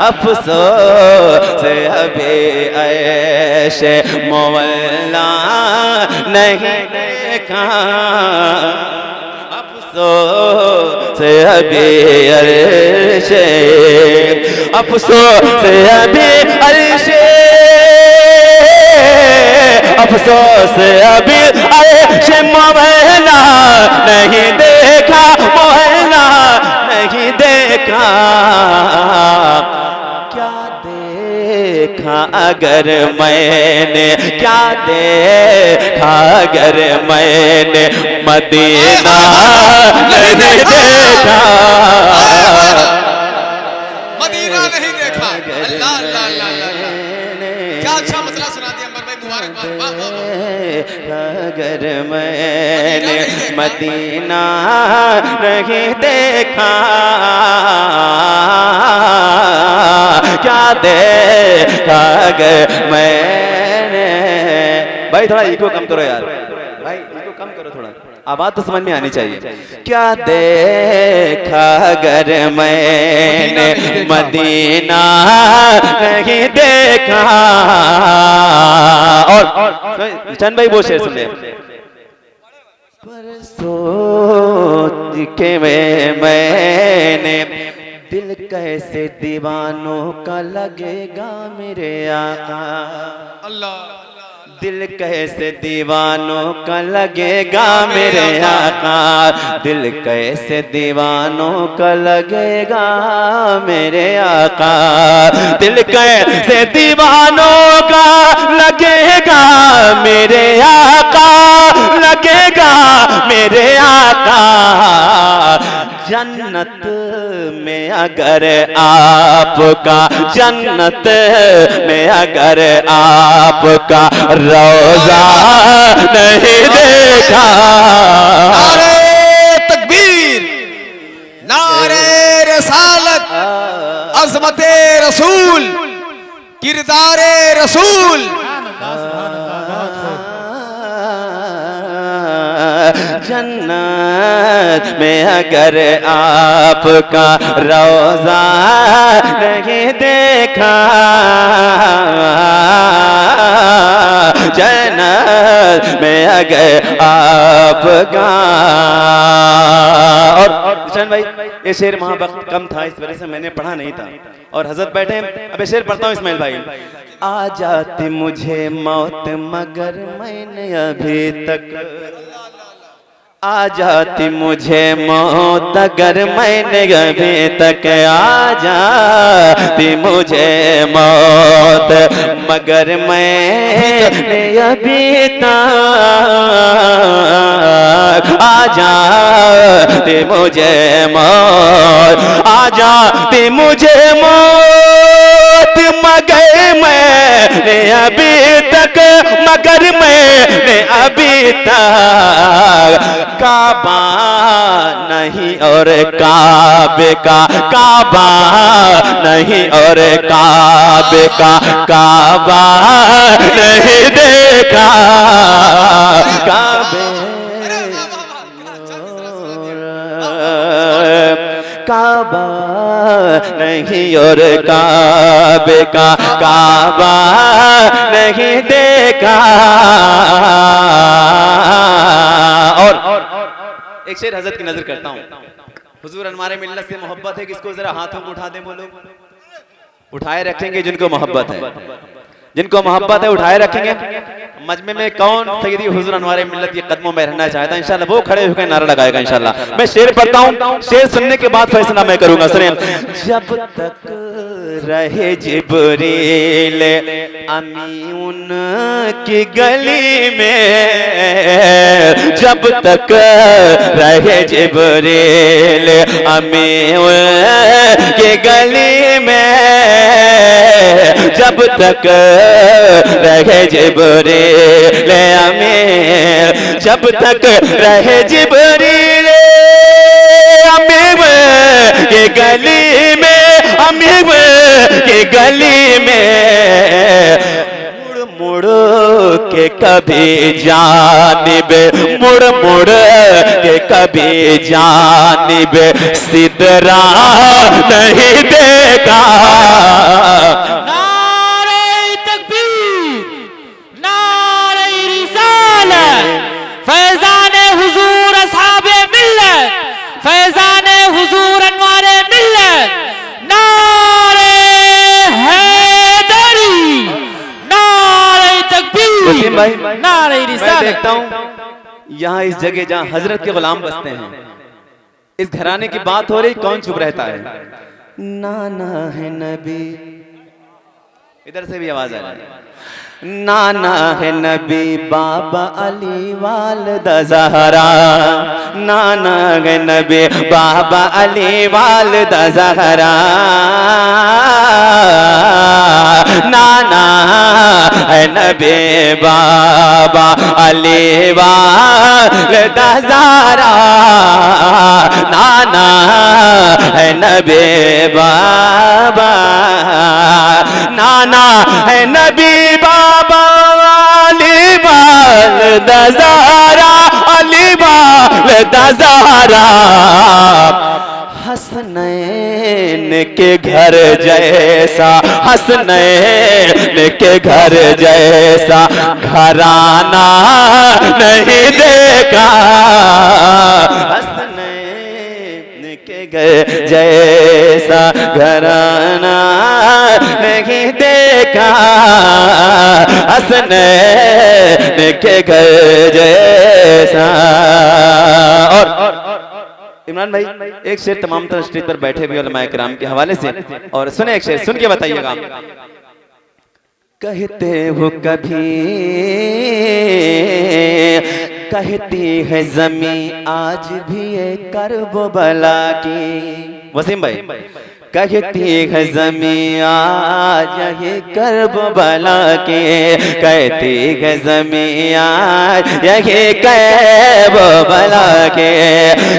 अफसोस अभी ऐशे मौला नहीं देखा, अफसोस अभी अर्शे, अफसोस अभी अर्शे, अफसोस अभी अर्शे मौला नहीं देखा, मौला नहीं देखा। क्या देखा अगर मैंने, क्या देखा अगर मैंने मदीना नहीं देखा, मदीना नहीं देखा। अल्लाह अल्लाह अल्लाह अल्लाह, क्या अच्छा मसला सुना दिया अमर भाई, मुबारकबाद। वाह वाह वाह। अगर मैंने मदीना नहीं देखा, क्या देखा अगर मैंने। भाई थोड़ा इको कम करो यार, भाई इको कम करो थोड़ा, आवाज तो समझ में आनी चाहिए। क्या देखा अगर मैंने मदीना नहीं देखा। और चंद भाई वो शेर सुनिए। पर सोच के मैंने दिल कैसे दीवानों का लगेगा मेरे आका, अल्लाह दिल कैसे दीवानों का लगेगा मेरे आका, दिल कैसे दीवानों का लगेगा मेरे आका, दिल कैसे दीवानों का लगेगा मेरे आका, लगेगा मेरे आका। जन्नत में अगर आपका, जन्नत में अगर आपका रोजा नहीं देखा। नारे तकबीर, नारे रसालत, अज़मते रसूल, किरदारे रसूल। जन्नत में अगर आपका रोजा नहीं देखा, जन्नत में अगर आपका। और चंद भाई ये शेर वहां वक्त कम था, इस वजह से मैंने पढ़ा नहीं था, और हजरत बैठे। अब ये शेर पढ़ता हूँ इस्माइल भाई। आ जाती मुझे मौत मगर मैंने अभी तक, आ जाती मुझे मौत अगर मैंने अभी तक, आ जाती मुझे मौत मगर मैंने अभी तक, आ जाती मुझे मौत, आ जाती मुझे मौत मगर मैंने अभी तक, मगर मैंने अभी तक काबा नहीं और काबे का, काबा नहीं और काबे का काबा नहीं देखा, काबे काबा नहीं और काबे का काबा नहीं देखा। और एक शेर हजरत की नजर करता हूँ। हुजूर अनवारे मिल्लत से मोहब्बत है, किसको जरा हाथों को उठा दे, बोलो। उठाए रखेंगे जिनको मोहब्बत है, जिनको मोहब्बत है उठाए रखेंगे। मजमे में कौन सैयदी हुजूर अनवारे मिल्लत के कदमों में रहना चाहता है, इंशाल्लाह वो खड़े होकर नारा लगाएगा इंशाल्लाह। मैं शेर पढ़ता हूँ, शेर सुनने के बाद फैसला मैं करूंगा। सुनिए। जब तक रहे जिब्रील अमी उनकी गली में, जब तक रहे जिब्रील अमी उनकी गली में, जब तक रहे जिब्रील अमी, जब तक रहे जिब्रील अमी के गली में, अमी के गली में, मुड़ मुड़ के कभी जानिब मुड़ मुड़ के कभी जानिब सिदरा नहीं देखा। नारे तकबीर, नारे रिसालत, फैज़ाने हुजूर अस्हाबे मिल्लत, फैज़ाने हुजूर अनवारे मिल्लत, नारे हैदरी, नारे तकबीर, नारे मैं रिसालत। देखता हूँ यहाँ इस जगह जहाँ हजरत के गुलाम बसते हैं, इस घराने की बात हो रही, कौन चुप रहता है? नाना है नबी, इधर से भी आवाज आ रही है। नाना है नबी बाबा अली वालदा ज़हरा, नाना है नबी बाबा अली वालदा ज़हरा, नाना है नबी बाबा अली वालदा ज़हरा, नाना है नबी बाबा, नाना है नबी बाबा अली वालदा ज़हरा, अली वालदा ज़हरा। हसनैन के घर जैसा, हसनैन के घर जैसा घराना नहीं देखा, हसनैन के घर जैसा घराना नहीं देखा, हसनैन के घर जैसा। और इमरान भाई एक शेर तमाम तरह स्टेज पर बैठे हुए उलमाए किराम के हवाले से, और सुने एक शेर, सुन के बताइएगा। कहते हो कभी कहती है जमी आज भी है करबला की, वसीम भाई कहती है जमी आज ये करबला के, कहती है जमी आज ये करबला के,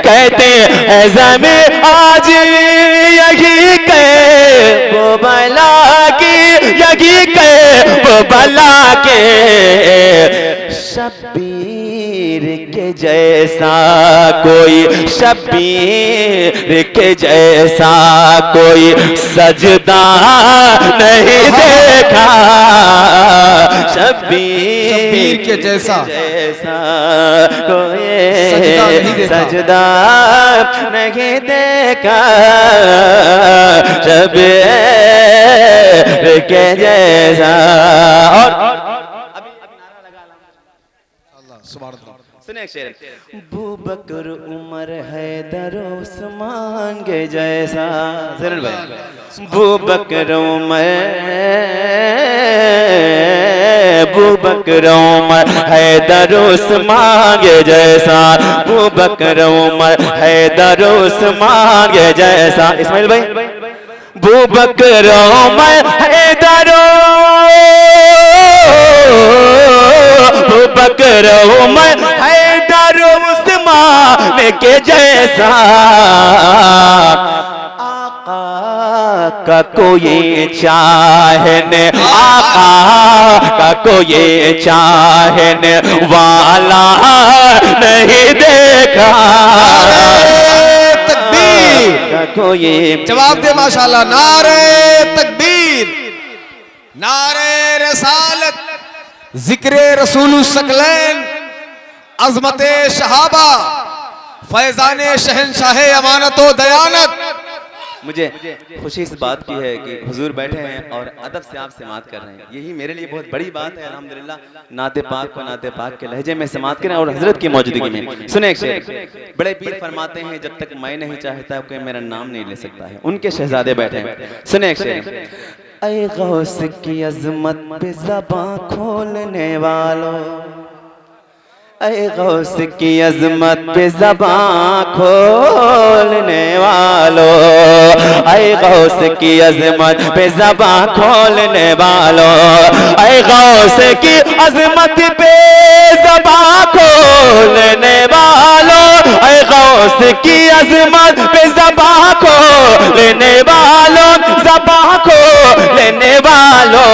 कहते हैं जमी आज यही करबला की, यही करबला के। शब्बीर के जैसा कोई, शब्बीर के जैसा कोई सजदा नहीं देखा, शब्बीर के जैसा कोई सजदा नहीं सजदा नहीं देखा। देखा, शब्बीर के जैसा। और सुने एक शेर, बूबकर उमर हैदर उस्मान के जैसा, सुन भाई, बूबकर उमर, बूबकर उमर हैदर उस्मान के जैसा, बूबकर उमर हैदर उस्मान के जैसा। इस्माइल भाई, बूबकर उमर हैदर, बूबकर उमर हैदर उस्मान के जैसा, आका का कोई चाहने, आका का कोई चाहने वाला नहीं देखा, तकबीर का कोई। जवाब दे माशाल्लाह। नारे तकबीर, नारे रसालत, जिक्रे रसूल सकलैन, अजमते शहाबा, फैजाने शहनशाह अमानत व दयानत। मुझे खुशी इस बात की है कि हुजूर बैठे हैं और अदब से आप समात कर रहे हैं, यही मेरे लिए बहुत बड़ी बात है। अल्हम्दुलिल्लाह नाते पाक को नाते पाक के लहजे में समात करें और हजरत की मौजूदगी में। सुने एक शेर, बड़े पीर फरमाते हैं जब तक मैं नहीं चाहता कोई मेरा नाम नहीं ले सकता है, उनके शहजादे बैठे हैं। सुने एक शेर, ऐ गौस की अजमत पे ज़बां खोलने वालों, ऐ गौस की अजमत पे ज़बां खोलने वालों, ऐ गौस की अजमत पे ज़बां खोलने वालों, ऐ गौस की अजमत पे ज़बां खोलने वालों, ऐ गौस की अजमत पे ज़बां खोलने वालों, ज़बां खोलने वालों।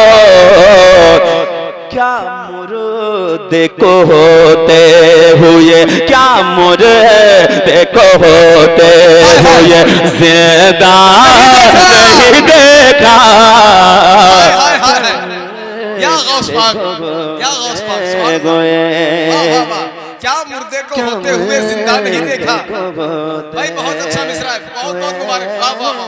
क्या मुरूद देखो होते हुए, क्या मुर्दे को होते हुए जिंदा नहीं देखा। हाय हाय हाय, या गौस पाक, या गौस पाक, सुभान अल्लाह। वाह वाह वाह, क्या मुर्दे को होते हुए जिंदा नहीं देखा। भाई बहुत अच्छा मिसरा है, बहुत बहुत मुबारक। वाह वाह वाह,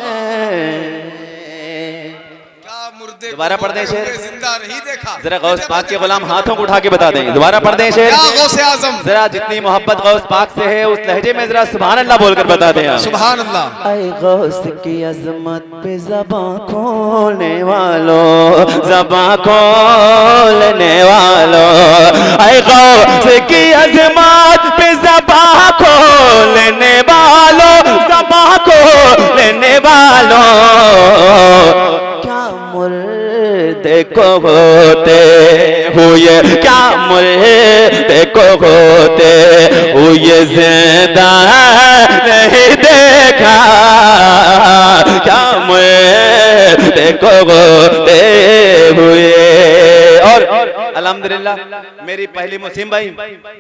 क्या मुर्दे दोबारा पढ़ दें शेर। जिंदा नहीं देखा। जरा गौस पाक के गुलाम हाथों को उठा के बता दें। दोबारा पढ़ दें शेर। या गौस आजम, जरा जितनी मोहब्बत गौस पाक से है उस लहजे में जरा सुभान अल्लाह बोलकर बता दें आप। सुभान अल्लाह। ऐ गौस की अजमत पे ज़बां खोलने वालों, ज़बां खोलने वालों, ऐ गौस की अजमत पे ज़बां खोलने वालों, ज़बां खोलने वालों, क्या मुर्दे को होते हुए, क्या मुर्दे को होते हुए जिंदा नहीं देखा। क्या मुर्दे को होते हुए। और अल्हम्दुलिल्लाह मेरी पहली मुस्लिम भाई,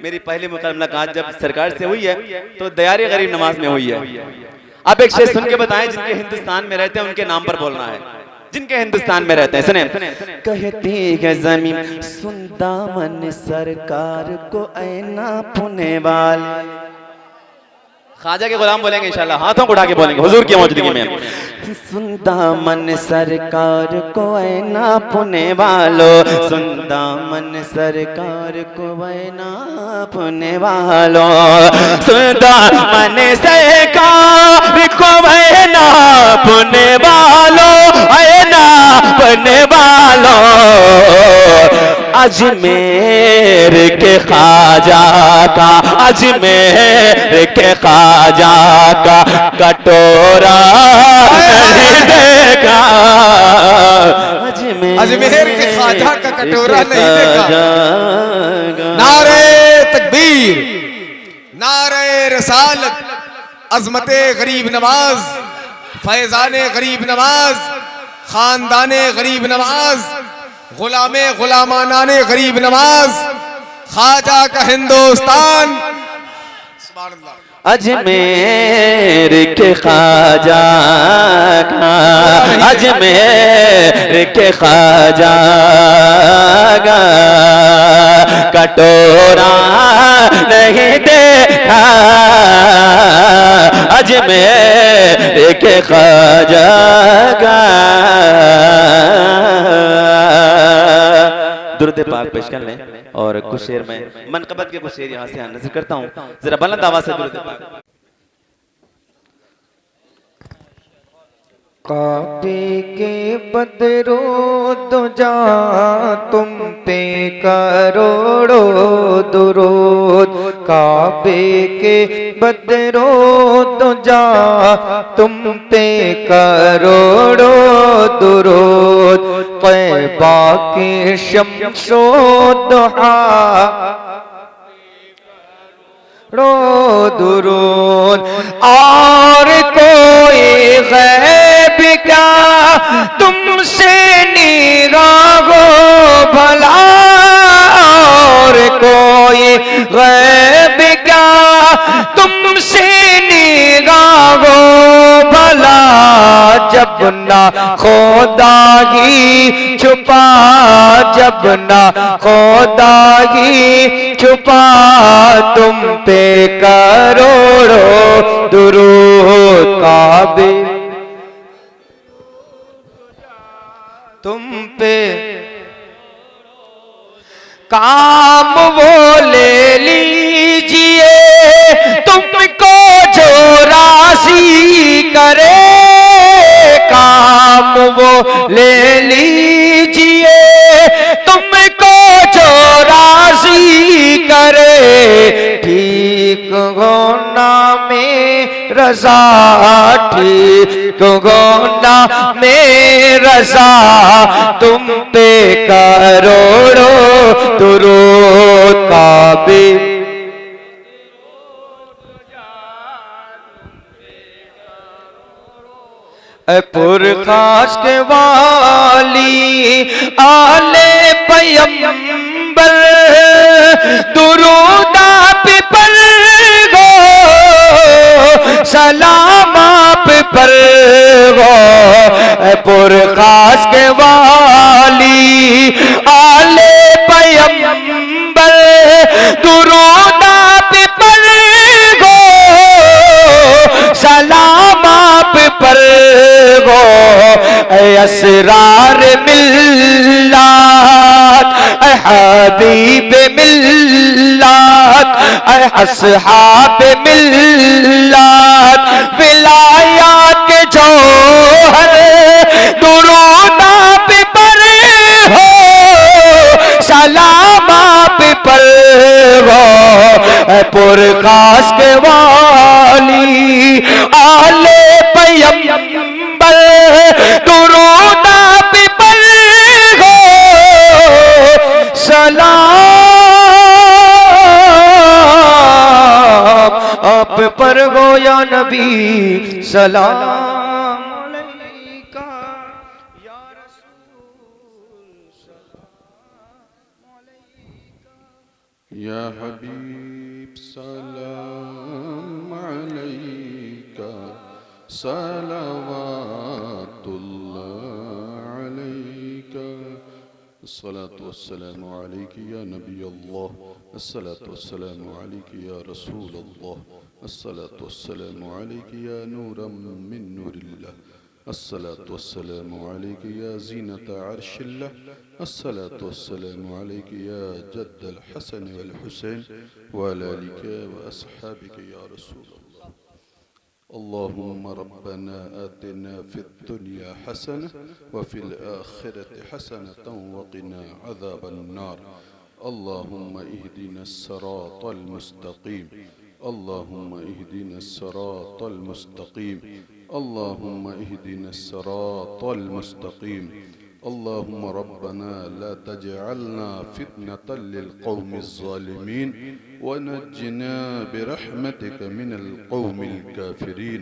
मेरी पहली मुलाकात जब सरकार से हुई है तो दयारे गरीब नमाज में हुई है। आप एक शेर सुन के बताएं, जिनके हिंदुस्तान में रहते हैं उनके नाम पर बोलना है, जिनके हिंदुस्तान में रहते हैं। सुने। कहती है जमीन सुन दामन सरकार को ऐना पुने वाले। ख्वाजा के गुलाम बोलेंगे इंशाल्लाह, हाथों को उठा के बोलेंगे हुजूर की मौजूदगी में। सुन दामन सरकार को ऐना पुने वालो, सुन दामन सरकार को ऐना पुने वालो, सुन दामन सरकार को ऐना पुने वालो, ऐना पुने वालो, अजमेर के ख्वाजा का, अजमेर के ख्वाजा का कटोरा नहीं देखा। अजमेर के ख्वाजा का कटोरा नहीं देखा। नारे तकबीर, नारे रसालत, अजमते गरीब नवाज, फैजाने गरीब नवाज, खानदाने गरीब नवाज, गुलामे गुलामानाने गरीब नवाज, ख्वाजा का हिंदुस्तान। सुभान अल्लाह। अजमेर के ख्वाजा का, अजमेर के ख्वाजा का कटोरा नहीं देखा। अजमेर के ख्वाजा का। दुरूद पाक पेश कर लें और कुछ शेर में मनकबत के कुछ शेर यहाँ से नज़र करता हूँ। जरा बुलंद आवाज़ से दुरूद पाक। काबे के बदरो दो जा तुम पे करोड़ों दुरूद, काबे के बदरो दो जा तुम पे करोड़ों दुरूद, तैबा के शम्सो दुहा दुरूद, और कोई गैब क्या तुमसे निरागो भला, और कोई गैब क्या तुमसे निरागो भला, जब ना खुदा ही छुपा, जब ना खुदा ही छुपा, तुम पे करोड़ों दुरूद, काबे तुम पे काम वो ले लीजिए तुमको जो राशि करे, काम वो ले लीजिए तुमको जो राशि करे, ठीक होना में रज़ा, ठीक होना में रज़ा, तुम पे करोड़ों दुरूद, काबे पुरखास के वाली आले पैगंबर, दुरूद आप पर गो, सलाम आप पर गो, पुरखास के वाली आले पैगंबर, दुरूद आप पर गो, सलाम आप पर गो, असरार मिल्लात, हबीब मिल्लात, असहाब मिल्लात, विलायत के जौहर, दुरूद आप पर हो, सलाम आप पर हो, पुरखास के वाली आले पैगंबर, दुरूद आप पर हो, सलाम आप पर गो या नबी, सलाम अलैका या रसूल, सलाम अलैका या हबीब सलाम अलैका, सलावतुल्लाह अलैका, अस्सलातु वस्सलामु अलैका या नबी अल्लाह, अस्सलातु वस्सलामु अलैका या रसूल अल्लाह, अस्सलातु वस्सलामु अलैका या नूरम मिन नूरिल्लाह, अस्सलातु वस्सलामु अलैका या ज़ीनत अर्शिल्लाह, अस्सलातु वस्सलामु अलैका या जद्दल हसन वल हुसैन व अला आलिका व अस्हाबिका या रसूल अल्लाह। अल्लाहुम्मा रब्बना आतिना फिद दुनिया हसनह व फिल आखिरति हसनतन व क़िना अज़ाबन नार। अल्लाहुम्मा इहदिना स्सिरातल मुस्तक़ीम, अल्लाहुम्मा इहदिना स्सिरातल मुस्तक़ीम, अल्लाहुम्मा इहदिना स्सिरातल मुस्तक़ीम। अल्लाहुम्मा रब्बना ला तजअलना फितनतल लिल क़ौमिज़ ज़ालिमीन व नज्जिना बिरहमतिका मिनल क़ौमिल काफ़िरीन।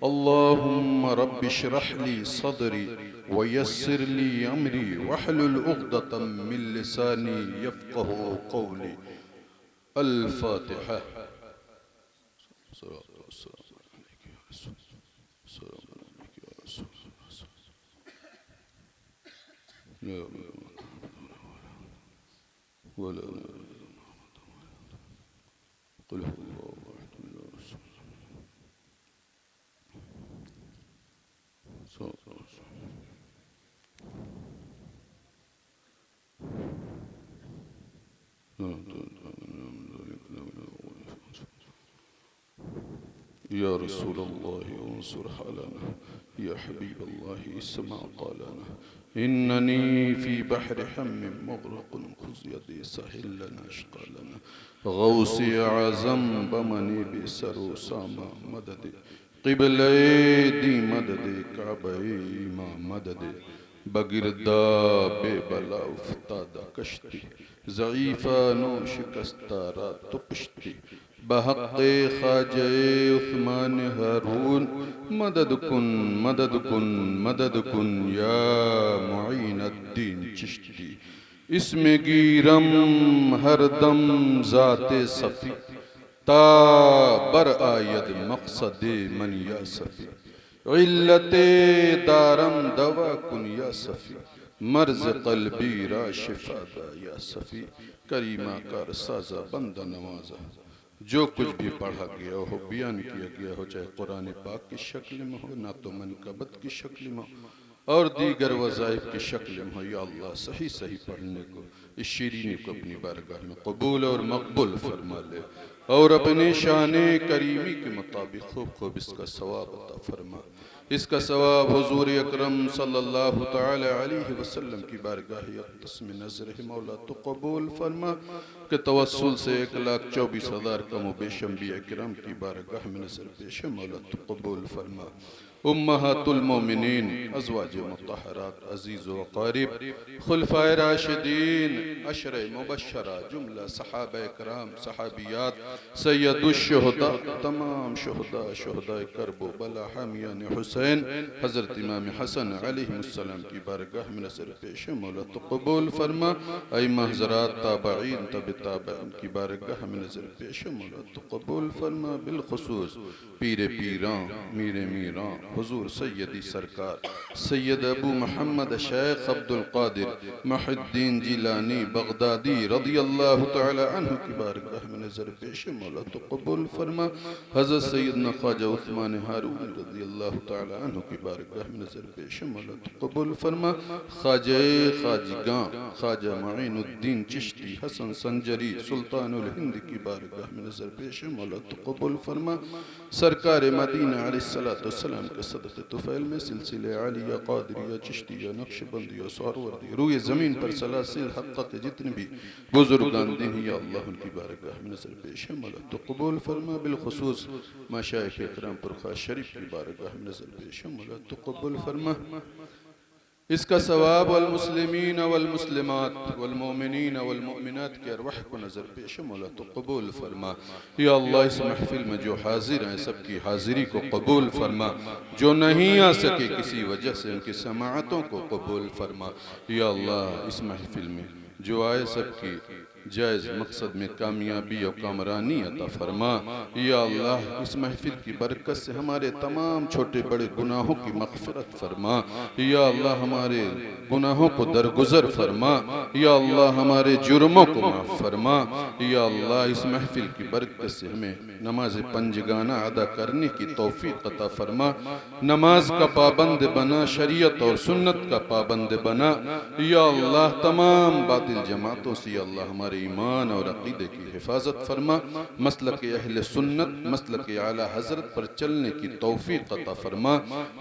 अल्लाहुम्मा रब्बि इश्रह ली सदरी व यस्सिर ली अमरी वहलुल उक़दतम मिन लिसानी यफ़क़हू क़ौली। अल फ़ातिहा। या रसूल अल्लाह उन्सुर हालना, या हबीब अल्लाह इस्मा क़ालना, इन्ननी फ़ी बहरि हम्मिन मुग़रक़ुन ख़ुज़ यदी सहिल लना अश्क़ालना, गौसे आज़म बमनी बिसरो सामा मदद, क़िबले दी मदद काबे मा मदद, बगिरदा बेबला उफ़्तादा कश्ती, ज़ईफ़ा नो शिकस्ता रात पुश्ती, बहक़्क़े ख़ाजे उस्मान हारून, मदद कुन मदद कुन मदद कुन या मुईनुद्दीन चिश्ती। इसमें गीरम हरदम ज़ाते सफ़ी, ता बर आयद मक़सदे मन या सफ़ी, इल्लते दारम दवा कुन या सफ़ी, मर्ज़ क़ल्बी रा शिफ़ा दा या सफ़ी। करीमा कर साज़ा बंदा नवाज़ा, जो कुछ भी पढ़ा गया हो, बयान किया गया हो, चाहे कुरान पाक की शक्ल में हो, ना तो मनकबत की शक्ल में हो और दीगर वज़ाइफ की शक्ल में हो, या अल्लाह सही सही पढ़ने को इस शीरीनी को अपनी बारगाह में कबूल और मकबूल फरमा ले और अपने शाने करीमी के मुताबिक खूब खूब इसका सवाब अता फरमा। इसका सवाब हुज़ूर अकरम सल्लल्लाहु तआला अलैहि वसल्लम की बारगाह अक़दस में नज़र है मौला तो कबूल फरमा के तवस्सुल से 1,24,000 कम बेश अंबिया किराम की बारगाह में नज़र पेश है मौला तो कबूल फरमा। उम्महातुल मोमिनीन, अज़वाज मुत्तहरात, अज़ीज़ व क़रीब, खुलफ़ाए राशिदीन, अशरे मुबश्शरा, जुमला सहाबाए कराम, सहाबियात, सैयदुश शुहदा, तमाम शुहदा, शुहदाए करबला, हामियान हुसैन, हज़रत इमाम हसन अलैहिस्सलाम की बारगाह में नज़र पेश मौला तो कबूल फरमा। अइम्मा हज़रात, ताबईन, तब ताबईन की बारगाह में नज़र पेश मौला तो कबूल फरमा। बिलखुसूस पीरे पीरां, मीरे मीरां, हुजूर सैयदी सरकार सैयद अबू मोहम्मद शेख अब्दुल कादिर मुहिद्दीन जिलानी बगदादी रज़ियल्लाहु तआला अन्हु की बारगाह में नज़र पेश मौला तो कबूल फरमा। हज़रत सैयदना ख्वाजा उस्मान हारून रज़ियल्लाहु तआला अन्हु की बारगाह में नज़र पेश मौला तो कबूल फरमा। ख्वाजा ख्वाजिगां ख्वाजा मुईनुद्दीन चिश्ती हसन संजरी सुल्तानुल हिंद की बारगाह में नज़र पेश मौला तो कबूल फरमा। सरकार मदीना अलैहिस्सलाम के सदक़े तुफ़ैल में सिलसिले आलिया क़ादिरिया चिश्तिया नक्शबंदिया सहरवर्दी रूए ज़मीन पर सलासिल हक़्क़ के जितने भी बुज़ुर्गान दिन या अल्लाह उनकी बारगाह में नज़र पेश मौला तो कबूल फरमा। बिलखुसूस मशाइख़ इकराम पुरखा शरीफ की बारगाह में नज़र पेश मौला तो कबूल फरमा। इसका सवाब वल मुस्लिमीन वल मुस्लिमात वल मोमिनीन वल मोमिनात के अरवाह को नज़र पेश मौला तो कबूल फरमा। या अल्लाह इस महफिल में जो हाजिर हैं सबकी हाजिरी को कबूल फरमा, जो नहीं आ सके किसी वजह से उनकी समाअतों को कबूल फरमा। या अल्लाह इस महफिल में जो आए सबकी जायज़ मकसद में कामयाबी और कामरानी अता फरमा। या अल्लाह इस महफिल की बरकत से हमारे तमाम छोटे बड़े गुनाहों की मग़फ़िरत फरमा। या अल्लाह हमारे गुनाहों को दरगुजर फरमा। या अल्लाह हमारे जुर्मों को माफ़ फरमा। या अल्लाह इस महफिल की बरकत से हमें नमाज पंजगाना अदा करने की तौफ़ीक़ अता फरमा। नमाज का पाबंद बना, शरीयत और सुन्नत का पाबंद बना। या अल्लाह तमाम बातिल जमातों से या अल्लाह हमारे ईमान और अक़ीदे की हिफाजत फरमा। मसलक अहले सुन्नत, मसलक आला हज़रत पर चलने की तौफ़ीक़ अता फरमा।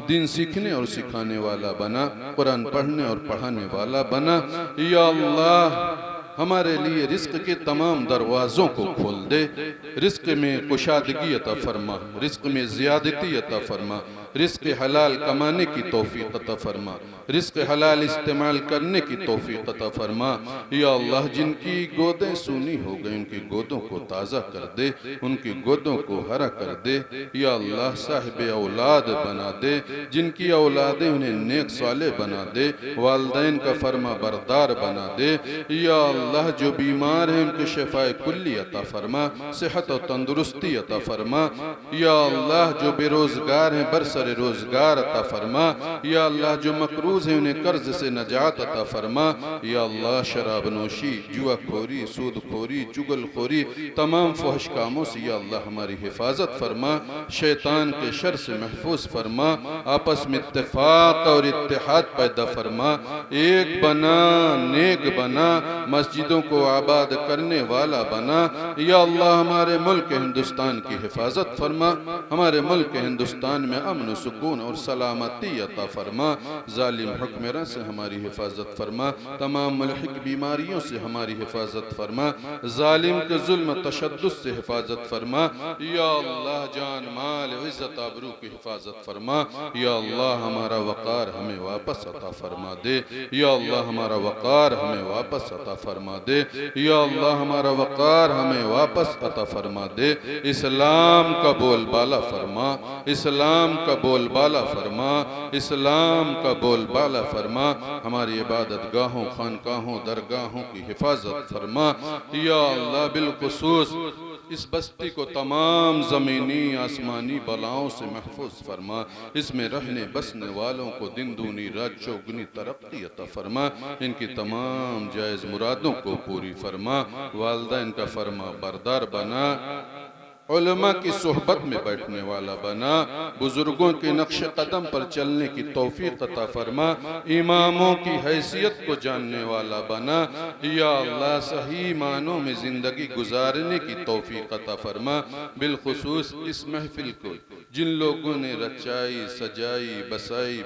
दीन सीखने और सिखाने वाला बना, कुरान पढ़ने और पढ़ाने वाला बना। या अल्लाह हमारे लिए रिस्क के तमाम दरवाज़ों को खोल दे। रिस्क में कुशादगी अता फरमा, रिस्क में ज़ियादती अता फरमा, रिस्क हलाल कमाने की तौफ़ीक़ अता फरमा, रिस्क हलाल इस्तेमाल करने की तौफ़ीक़ अता फरमा। या अल्लाह जिनकी गोदें सूनी हो गई उनकी गोदों को ताज़ा कर दे, उनकी गोदों को हरा कर दे। या अल्लाह साहिब औलाद बना दे, जिनकी औलादें उन्हें नेक साले बना दे, वालिदैन का फरमा बरदार बना दे। या अल्लाह जो बीमार हैं उनके शिफाए कुल्ली अता फरमा, सेहत और तंदुरुस्ती अता फरमा। या अल्लाह जो बेरोज़गार हैं बरसरे रोज़गार अता फरमा। या अल्लाह जो मकरूज़ हैं उन्हें कर्ज से नजात अता फरमा। या अल्लाह शराब नोशी, जुआ खोरी, सूद खोरी, चुगल खोरी, तमाम फहश कामों से या अल्लाह हमारी हिफाजत फरमा। शैतान के शर से महफूज फरमा। आपस में इत्तेफाक और इत्तेहाद पैदा फरमा। एक बना, नेक बना, मस्जिदों को आबाद करने वाला बना। या अल्लाह हमारे मुल्क हिंदुस्तान की हिफाजत फरमा। हमारे मुल्क हिंदुस्तान में अमन सुकून और सलामती अता फरमा। जालिम हुक्मरां से हमारी हिफाजत फरमा। तमाम मुल्हिक बीमारियों से हमारी हिफाजत फरमा। जालिम के जुल्म तशद्दुद से हिफाजत फरमा। या अल्लाह जान माल इज़्ज़त आबरू की हिफाजत फरमा। या अल्लाह हमारा वक़ार हमें वापस अता फरमा दे। या अल्लाह हमारा वक़ार हमें वापस अता फरमा दे। या अल्लाह हमारा वक़ार हमें वापस अता फरमा दे। इस्लाम का बोलबाला फरमा, इस्लाम का बोलबाला फरमा, इस्लाम का बोलबाला फरमा। हमारी इबादत गाहों, खानकाहों, दरगाहों की हिफाजत फरमा। या अल्लाह बिलखुसूस इस बस्ती को तमाम ज़मीनी आसमानी बलाओं से महफूज फरमा। इसमें रहने बसने वालों को दिन दूनी रात चौगुनी तरक्की अता फरमा। इनकी तमाम जायज़ मुरादों को पूरी फरमा। वालिदैन का फरमा बरदार बना। उलमा की सोहबत में बैठने वाला बना। बुजुर्गों के नक्श कदम पर चलने की तौफीक अता फरमा। इमामों की हैसियत को जानने वाला बना। या अल्लाह सही मानों में ज़िंदगी गुजारने की तौफीक अता फरमा। बिलखुसूस इस महफिल को जिन लोगों ने रचाई सजाई बसाई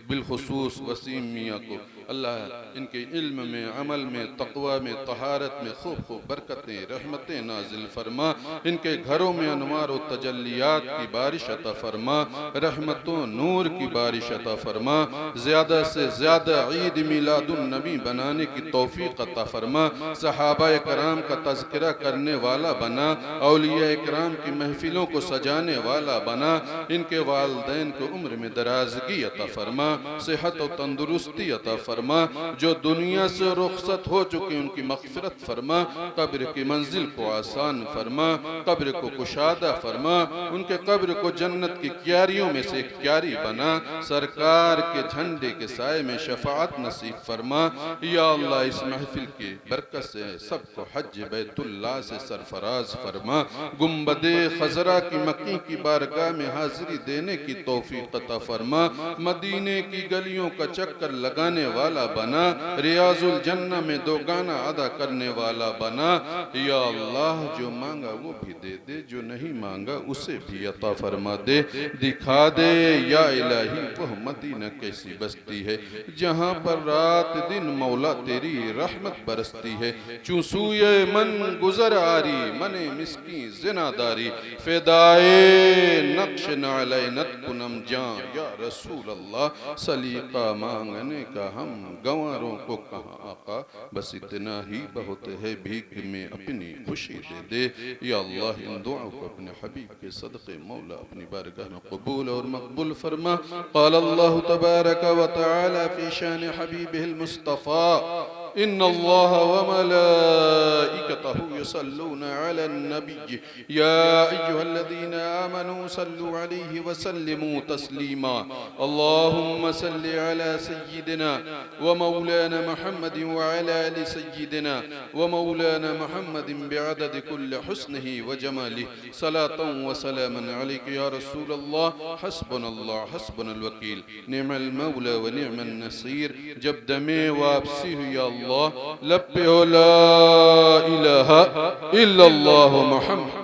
बिलखुसूस वसीम मियाँ को अल्लाह इनके इल्म में, अमल में, तक़वा में, तहारत में खूब खूब बरकतें रहमतें नाजिल फरमा। इनके घरों में अनवार व तजल्लियात की बारिश अता फरमा, रहमतों नूर की बारिश अता फरमा। ज़्यादा से ज़्यादा ईद मिलादुन नबी बनाने की तौफीक अता फरमा। सहाबा कराम का तज़किरा करने वाला बना, औलिया कराम की महफिलों को सजाने वाला बना। इनके वालिदैन को उम्र में दराजगी अता फरमा, सेहत और तंदुरुस्ती अता फरमा। जो दुनिया से रुखसत हो चुके उनकी मग़फ़िरत फरमा, कब्र की मंजिल को आसान फरमा, कब्र को कुशादा फरमा, उनके कब्र को जन्नत की क्यारियों में से एक क्यारी बना। सरकार के झंडे के साए में शफाअत नसीब फरमा। या अल्लाह इस महफिल की बरकत से सबको हज बैतुल्लाह से सरफराज फरमा। गुंबदे खजरा की मक्की की बारगाह में हाजिरी देने की तौफीक अता फरमा। मदीने की गलियों का चक्कर लगाने वाला बना, रियाजुल जन्ना में दो गाना अदा करने वाला बना। या अल्लाह जो मांगा वो भी दे दे, जो नहीं मांगा उसे भी अता फरमा दे। दिखा दे या इलाही वह मदीना कैसी बस्ती है जहाँ पर रात दिन मौला तेरी रहमत बरसती है। चूसूए मन गुजर आरी मने मिस्की जिनादारी, फेदाए नक्श नालैनत कुनम जान या रसूल अल्लाह। सलीका मांगने का हम गंवारों को कहाँ आका, बस इतना ही बहुत है भीख में अपनी खुशी दे दे। या अल्लाह इन दुआओं को अपने हबीब के सदक़े मौला अपनी बारगाह में कबूल और मकबूल फरमा। क़ाल अल्लाहु तबारक व तआला फ़ी शान हबीबिहिल मुस्तफ़ा, इन्नल्लाह व मलाइकतहु युसल्लूना अलन नबी या अय्युहल्लज़ीना आमनू सल्लु अलैहि व सल्लिमू तस्लीमा। अल्लाहुम्मा सल्लि अला सय्यिदिना व मौलाना मुहम्मदिन व अला आलि सय्यिदिना व मौलाना मुहम्मदिन बिअदद कुल्लि हुस्निही व जमालिही सलातन व सलामन अलैका या रसूलल्लाह। हस्बुनल्लाह हस्बुनल वकील, निअमल मौला व निअमन नसीर। जब दमे वापसी हुई अल्लाह लब पे हो ला इलाहा इल्लल्लाह मुहम्मद